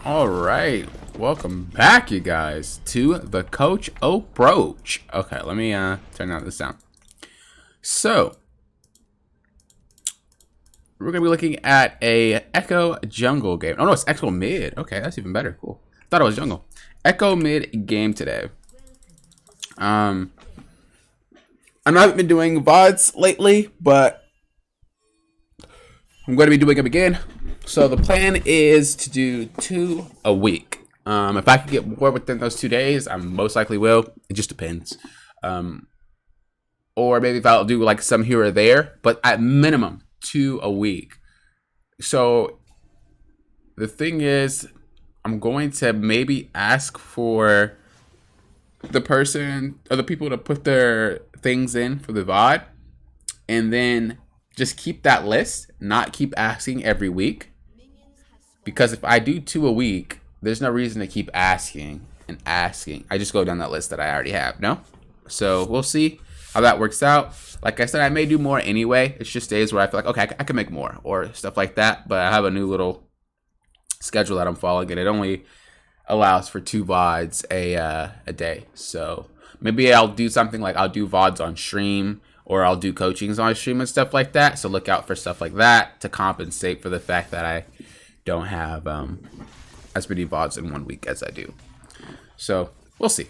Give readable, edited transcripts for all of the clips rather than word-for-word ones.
All right, welcome back, you guys, to the Coach Approach. Okay, let me turn this down. So we're gonna be looking at a Echo Jungle game. Oh no, it's Echo Mid. Okay, that's even better. Cool. Thought it was Jungle. Echo Mid game today. I haven't been doing VODs lately, but I'm going to be doing them again. So the plan is to do 2 a week. If I can get more within those 2 days, I most likely will. It just depends. Or maybe if I'll do like some here or there, but at minimum 2 a week. So the thing is, I'm going to maybe ask for the person or the people to put their things in for the VOD, and then just keep that list, not keep asking every week. Because if I do 2 a week, there's no reason to keep asking and asking. I just go down that list that I already have, no? So we'll see how that works out. Like I said, I may do more anyway. It's just days where I feel like, okay, I can make more or stuff like that. But I have a new little schedule that I'm following, and it only allows for 2 VODs a day. So maybe I'll do something like I'll do VODs on stream, or I'll do coachings on stream and stuff like that. So look out for stuff like that to compensate for the fact that I don't have as many VODs in 1 week as I do. So we'll see.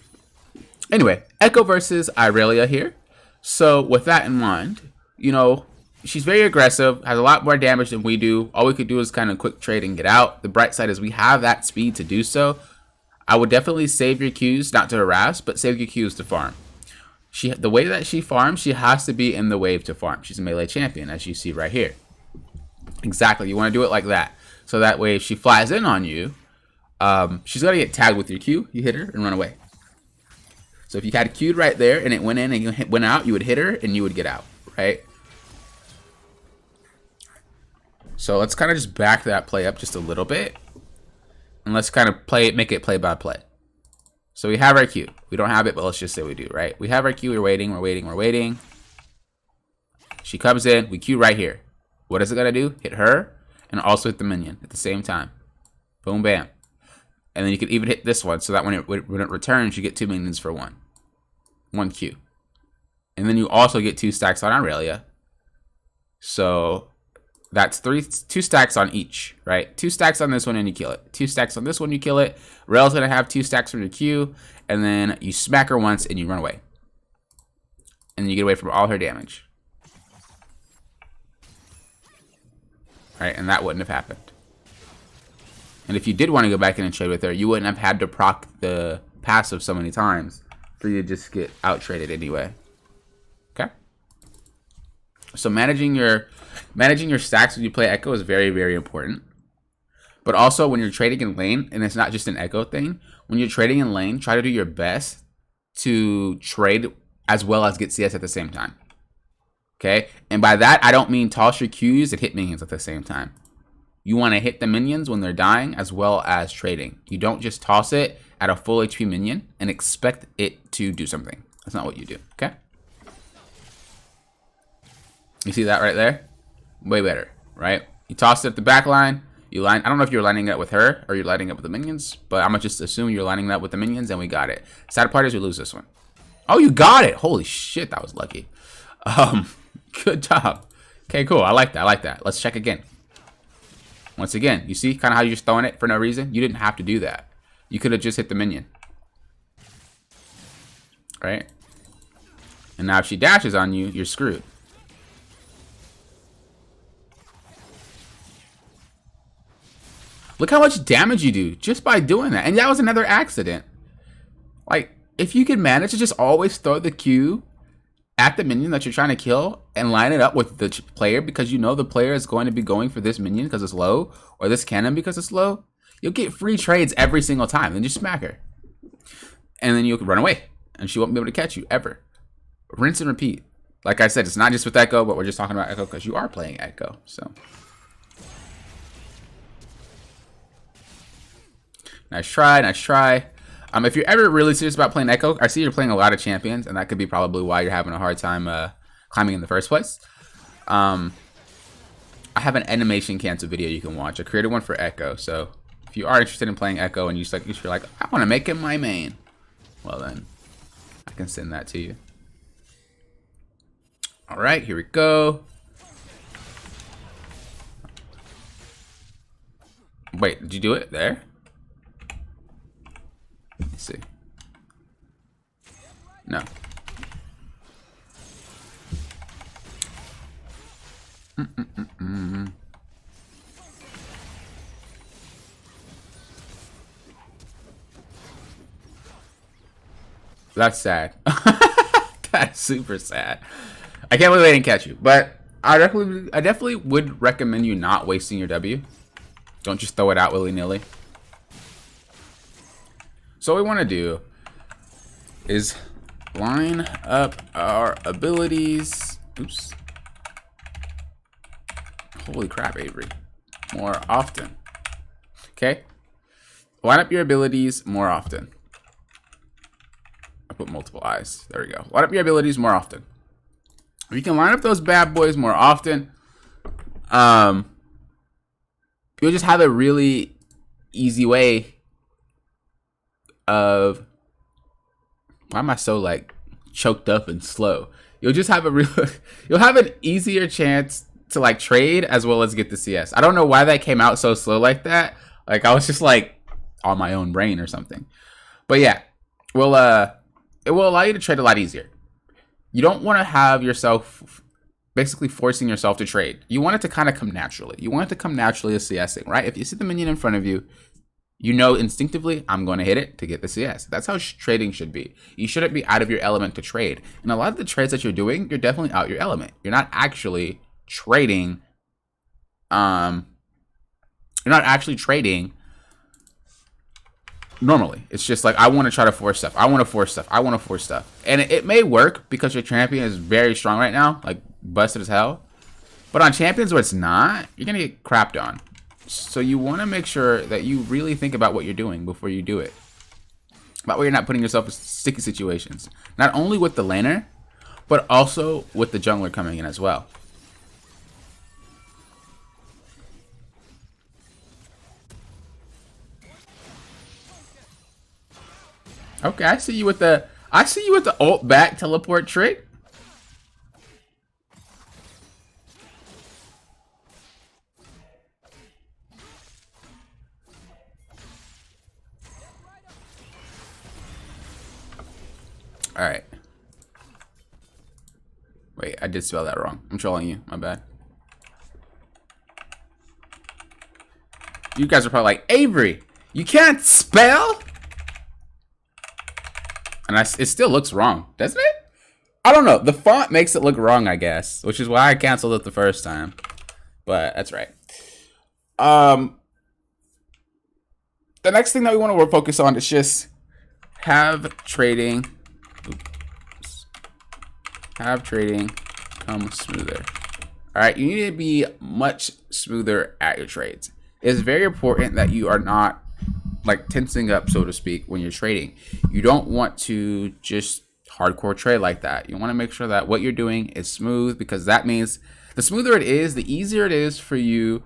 Anyway, Echo versus Irelia here. So with that in mind, you know, she's very aggressive, has a lot more damage than we do. All we could do is kind of quick trade and get out. The bright side is we have that speed to do so. I would definitely save your Qs, not to harass, but save your Qs to farm. The way that she farms, she has to be in the wave to farm. She's a melee champion, as you see right here. Exactly, you want to do it like that. So that way, if she flies in on you, she's going to get tagged with your Q. You hit her and run away. So if you had Q'd right there and it went in and you went out, you would hit her and you would get out, right? So let's kind of just back that play up just a little bit. And let's kind of make it play by play. So we have our Q. We don't have it, but let's just say we do, right? We have our Q. We're waiting. We're waiting. We're waiting. She comes in. We Q right here. What is it going to do? Hit her and also hit the minion at the same time. Boom, bam. And then you can even hit this one so that when it returns, you get 2 minions for 1. 1 Q. And then you also get 2 stacks on Irelia. So that's 2 stacks on each, right? 2 stacks on this one and you kill it. 2 stacks on this one, you kill it. Rel's going to have 2 stacks from your Q. And then you smack her once and you run away. And then you get away from all her damage. Right? And that wouldn't have happened. And if you did want to go back in and trade with her, you wouldn't have had to proc the passive so many times for you to just get out traded anyway. Okay? So managing your stacks when you play Echo is very, very important. But also when you're trading in lane, and it's not just an Echo thing, when you're trading in lane, try to do your best to trade as well as get CS at the same time. Okay? And by that, I don't mean toss your Qs and hit minions at the same time. You want to hit the minions when they're dying as well as trading. You don't just toss it at a full HP minion and expect it to do something. That's not what you do, okay? You see that right there? Way better, right? You toss it at the back line. I don't know if you're lining it up with her or you're lining it up with the minions, but I'm going to just assume you're lining that up with the minions and we got it. Sad part is we lose this one. Oh, you got it. Holy shit, that was lucky. Good job. Okay, cool. I like that. I like that. Let's check again. Once again, you see kind of how you're just throwing it for no reason? You didn't have to do that. You could have just hit the minion. Right? And now if she dashes on you, you're screwed. Look how much damage you do just by doing that. And that was another accident. Like, if you can manage to just always throw the Q at the minion that you're trying to kill and line it up with the player because you know the player is going to be going for this minion because it's low or this cannon because it's low, you'll get free trades every single time. Then just smack her. And then you'll run away and she won't be able to catch you ever. Rinse and repeat. Like I said, it's not just with Echo, but we're just talking about Echo because you are playing Echo. So nice try, nice try. If you're ever really serious about playing Echo, I see you're playing a lot of champions, and that could be probably why you're having a hard time climbing in the first place. I have an animation cancel video you can watch. I created one for Echo, so If you are interested in playing Echo and you're like, I want to make him my main, well then, I can send that to you. All right, here we go. Wait, did you do it there? Let's see. No. That's sad. That's super sad. I can't believe I didn't catch you, but I definitely would recommend you not wasting your W. Don't just throw it out willy-nilly. So what we want to do is line up our abilities. Oops. Holy crap, Avery. More often. Okay? Line up your abilities more often. I put multiple eyes. There we go. Line up your abilities more often. If you can line up those bad boys more often, you'll just have a really easy way of... Why am I so like choked up and slow? You'll just have you'll have an easier chance to like trade as well as get the CS. I don't know why that came out so slow like that. Like I was just like on my own brain or something. But yeah, well, it will allow you to trade a lot easier. You don't want to have yourself basically forcing yourself to trade. You want it to kind of come naturally. You want it to come naturally as CSing, right? If you see the minion in front of you, you know instinctively, I'm going to hit it to get the CS. That's how trading should be. You shouldn't be out of your element to trade. And a lot of the trades that you're doing, you're definitely out your element. You're not actually trading. You're not actually trading normally. It's just like, I want to try to force stuff. I want to force stuff. I want to force stuff. And it may work because your champion is very strong right now, like busted as hell. But on champions where it's not, you're going to get crapped on. So you want to make sure that you really think about what you're doing before you do it. That way you're not putting yourself in sticky situations. Not only with the laner, but also with the jungler coming in as well. Okay, I see you with the ult back teleport trick. All right. Wait, I did spell that wrong. I'm trolling you. My bad. You guys are probably like, Avery, you can't spell? And it still looks wrong, doesn't it? I don't know. The font makes it look wrong, I guess, which is why I canceled it the first time. But that's right. The next thing that we want to focus on is just have trading come smoother. All right, you need to be much smoother at your trades. It's very important that you are not like tensing up, so to speak, when you're trading. You don't want to just hardcore trade like that. You want to make sure that what you're doing is smooth, because that means the smoother it is, the easier it is for you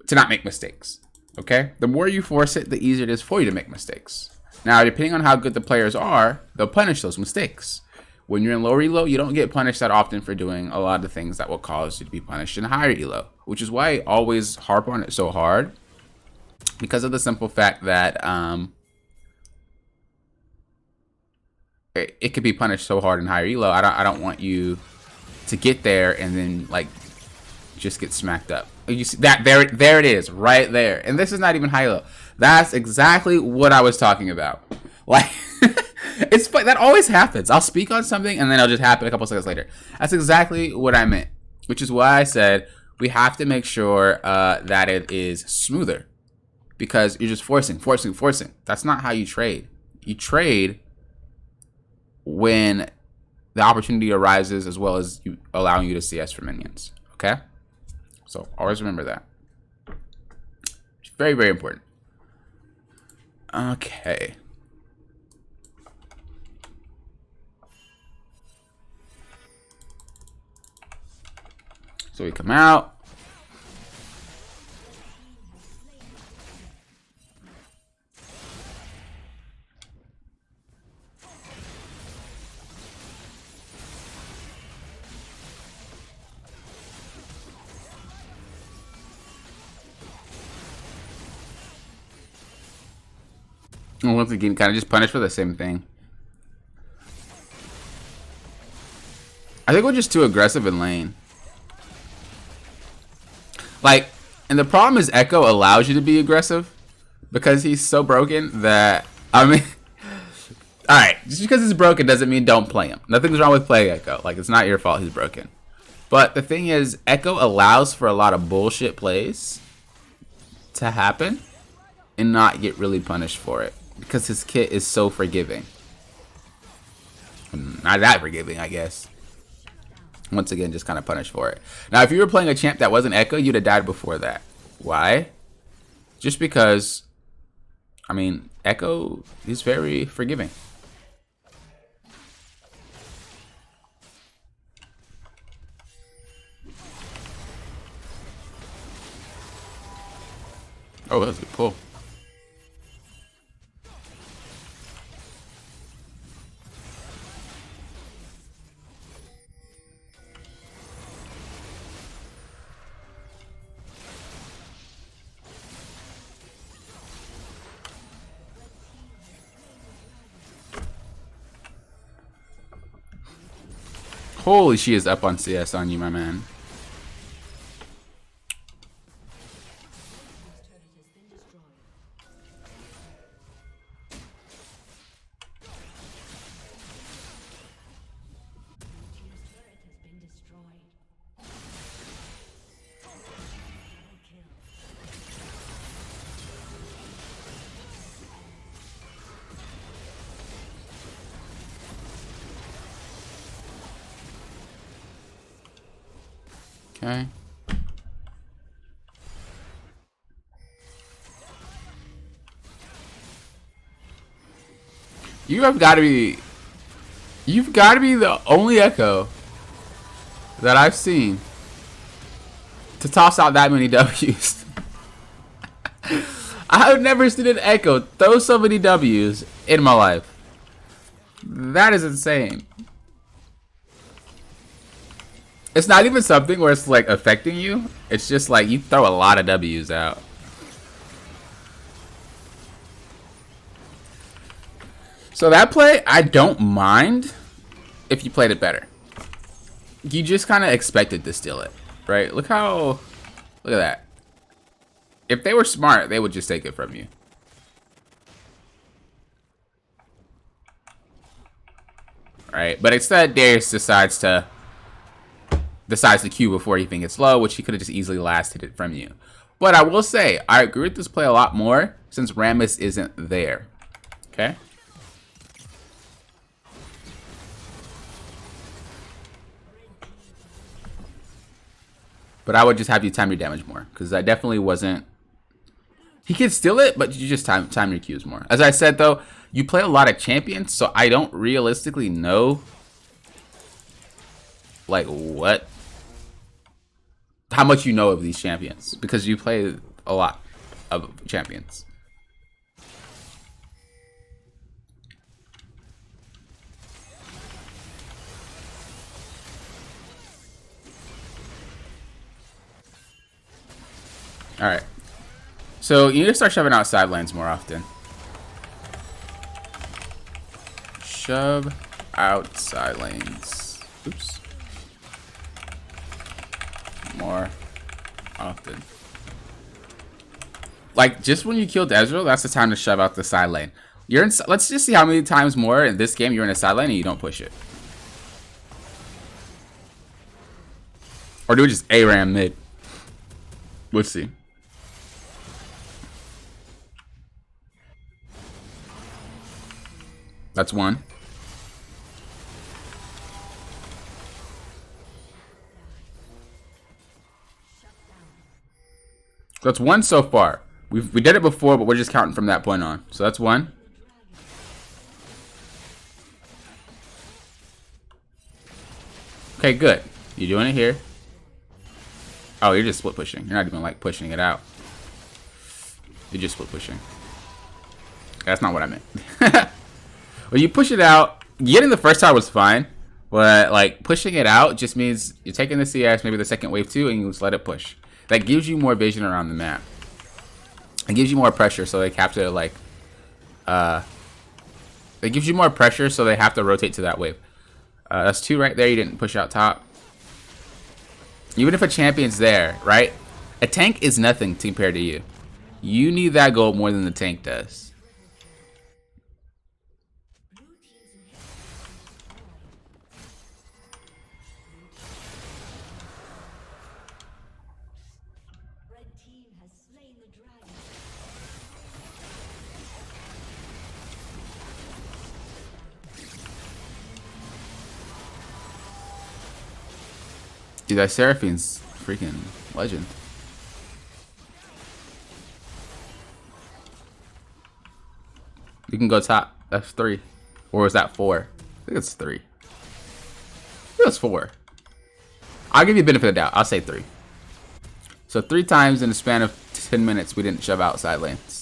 to not make mistakes. Okay? The more you force it, the easier it is for you to make mistakes. Now, depending on how good the players are, they'll punish those mistakes. When you're in low elo, you don't get punished that often for doing a lot of things that will cause you to be punished in higher elo, which is why I always harp on it so hard, because of the simple fact that it could be punished so hard in higher elo. I don't want you to get there and then like just get smacked up. You see that there it is right there, and this is not even high elo. That's exactly what I was talking about. Like. It's that always happens. I'll speak on something and then it'll just happen a couple seconds later. That's exactly what I meant, which is why I said we have to make sure that it is smoother, because you're just forcing. That's not how you trade. You trade when the opportunity arises, as well as you allowing you to CS for minions. Okay, so always remember that. It's very, very important. Okay. So we come out. And once again, kind of just punished for the same thing. I think we're just too aggressive in lane. Like, and the problem is Echo allows you to be aggressive because he's so broken that, I mean, alright, just because he's broken doesn't mean don't play him. Nothing's wrong with playing Echo. Like, it's not your fault he's broken. But the thing is, Echo allows for a lot of bullshit plays to happen and not get really punished for it because his kit is so forgiving. Not that forgiving, I guess. Once again, just kind of punished for it. Now, if you were playing a champ that wasn't Echo, you'd have died before that. Why? Just because, I mean, Echo is very forgiving. Oh, that was a good pull. Holy, she is up on CS on you, my man. Okay. You've got to be the only Echo that I've seen to toss out that many W's. I've never seen an Echo throw so many W's in my life. That is insane. It's not even something where it's like affecting you. It's just like you throw a lot of W's out. So that play, I don't mind if you played it better. You just kind of expected to steal it, right? Look at that. If they were smart, they would just take it from you. Right? But instead, Darius decides to Q before he even gets low, which he could have just easily lasted it from you. But I will say, I agree with this play a lot more since Rammus isn't there. Okay? But I would just have you time your damage more, because that definitely wasn't... He can steal it, but you just time your Qs more. As I said, though, you play a lot of champions, so I don't realistically know, like, how much you know of these champions, because you play a lot of champions. Alright. So you need to start shoving out side lanes more often. Shove out side lanes. Oops. More often. Like, just when you kill Ezreal, that's the time to shove out the side lane. You're in, let's just see how many times more in this game you're in a side lane and you don't push it. Or do we just ARAM mid? Let's see. That's one. That's one so far. We did it before, but we're just counting from that point on. So that's one. Okay, good. You're doing it here. Oh, you're just split pushing. You're not even like pushing it out. You're just split pushing. That's not what I meant. When you push it out, getting the first tower was fine. But like pushing it out just means you're taking the CS, maybe the second wave too, and you just let it push. That gives you more vision around the map. It gives you more pressure, so they have to like it gives you more pressure, so they have to rotate to that wave. That's 2 right there. You didn't push out top. Even if a champion's there, right? A tank is nothing compared to you. You need that gold more than the tank does. Dude, that Seraphine's freaking legend. You can go top. That's 3. Or is that 4? I think it's 3. I think it's 4. I'll give you a benefit of the doubt. I'll say 3. So 3 times in the span of 10 minutes we didn't shove outside lanes.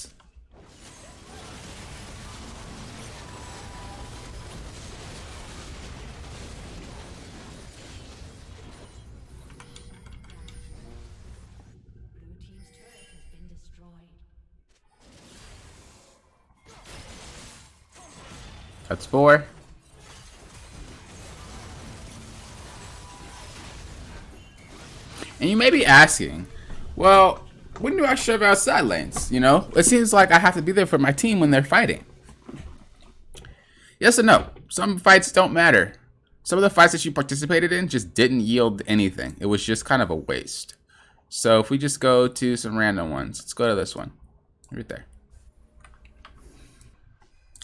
That's 4. And you may be asking, well, when do I shove outside lanes? You know, it seems like I have to be there for my team when they're fighting. Yes and no. Some fights don't matter. Some of the fights that you participated in just didn't yield anything. It was just kind of a waste. So if we just go to some random ones, let's go to this one right there.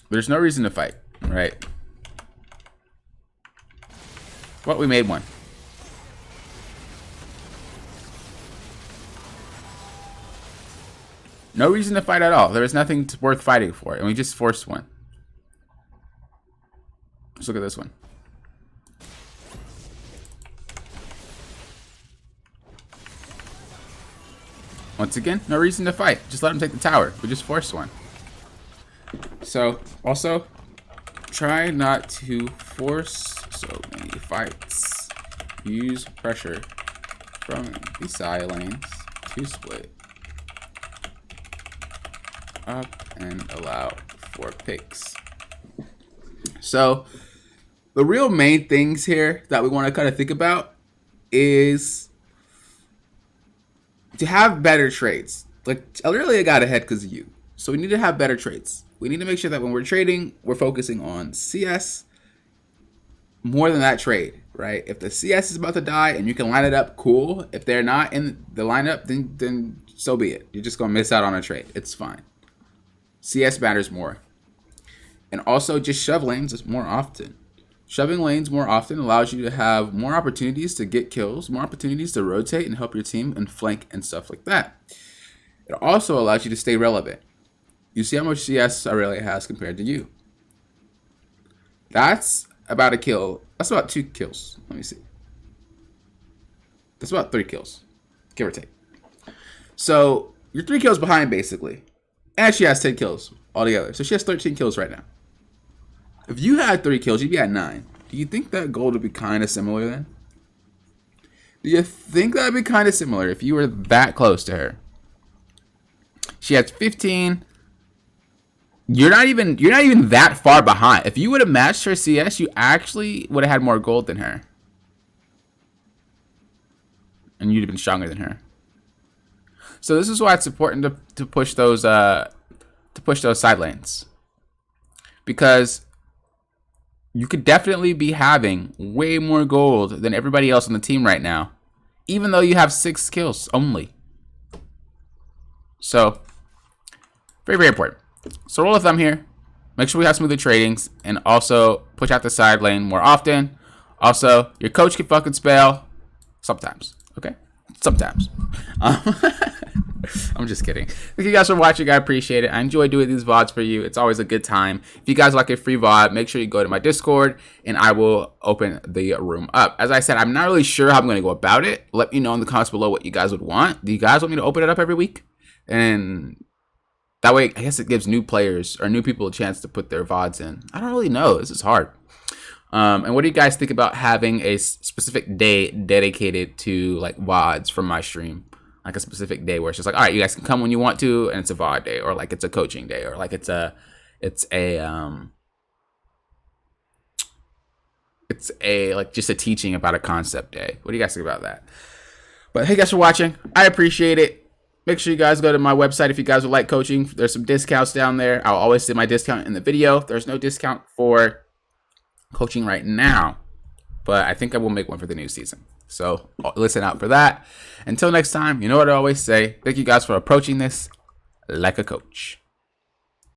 There's no reason to fight, right? Well, we made one. No reason to fight at all. There was nothing worth fighting for, and we just forced one. Let's look at this one. Once again, no reason to fight. Just let them take the tower. We just forced one. So, also, try not to force so many fights. Use pressure from the side lanes to split up and allow for picks. So, the real main things here that we want to kind of think about is to have better trades. Like, Aurelia got ahead because of you. So we need to have better trades. We need to make sure that when we're trading, we're focusing on CS more than that trade, right? If the CS is about to die and you can line it up, cool. If they're not in the lineup, then so be it. You're just going to miss out on a trade. It's fine. CS matters more. And also just shove lanes more often. Shoving lanes more often allows you to have more opportunities to get kills, more opportunities to rotate and help your team and flank and stuff like that. It also allows you to stay relevant. You see how much CS Aurelia has compared to you. That's about a kill. That's about 2 kills. Let me see. That's about 3 kills, give or take. So you're 3 kills behind, basically. And she has 10 kills altogether. So she has 13 kills right now. If you had 3 kills, you'd be at 9. Do you think that gold would be kind of similar then? Do you think that would be kind of similar if you were that close to her? She has 15. You're not even that far behind. If you would have matched her CS, you actually would have had more gold than her. And you'd have been stronger than her. So this is why it's important to push those side lanes. Because you could definitely be having way more gold than everybody else on the team right now, even though you have 6 kills only. So, very, very important. So rule of thumb here, make sure we have smoother tradings and also push out the side lane more often. Also, your coach can fucking spell sometimes, okay? Sometimes. I'm just kidding. Thank you guys for watching. I appreciate it. I enjoy doing these VODs for you. It's always a good time. If you guys like a free VOD, make sure you go to my Discord and I will open the room up. As I said, I'm not really sure how I'm going to go about it. Let me know in the comments below what you guys would want. Do you guys want me to open it up every week? And that way, I guess it gives new players or new people a chance to put their VODs in. I don't really know. This is hard. And what do you guys think about having a specific day dedicated to like VODs from my stream? Like a specific day where it's just like, all right, you guys can come when you want to, and it's a VOD day, or like it's a coaching day, or like it's a It's a like just a teaching about a concept day. What do you guys think about that? But hey, guys, for watching. I appreciate it. Make sure you guys go to my website if you guys would like coaching. There's some discounts down there. I'll always say my discount in the video. There's no discount for coaching right now, but I think I will make one for the new season. So listen out for that. Until next time, you know what I always say. Thank you guys for approaching this like a coach.